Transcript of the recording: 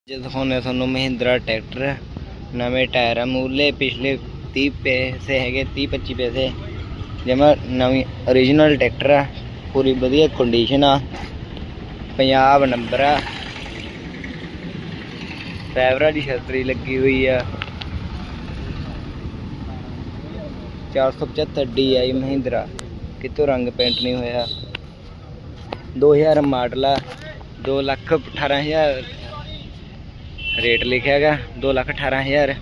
जो दिखाने थानू महिंद्रा ट्रैक्टर नवे टायर मूले पिछले 30 पैसे है 30-25 पैसे जमा नवी ओरिजिनल ट्रैक्टर है पूरी वधिया कंडीशन आ 50 नंबर आ ड्राइवरा की छतरी लगी हुई है 475 DI महिंद्रा कितों रंग पेंट नहीं होया 2000 मॉडल आ 2,18,000 रेट लिखा है 2,18,000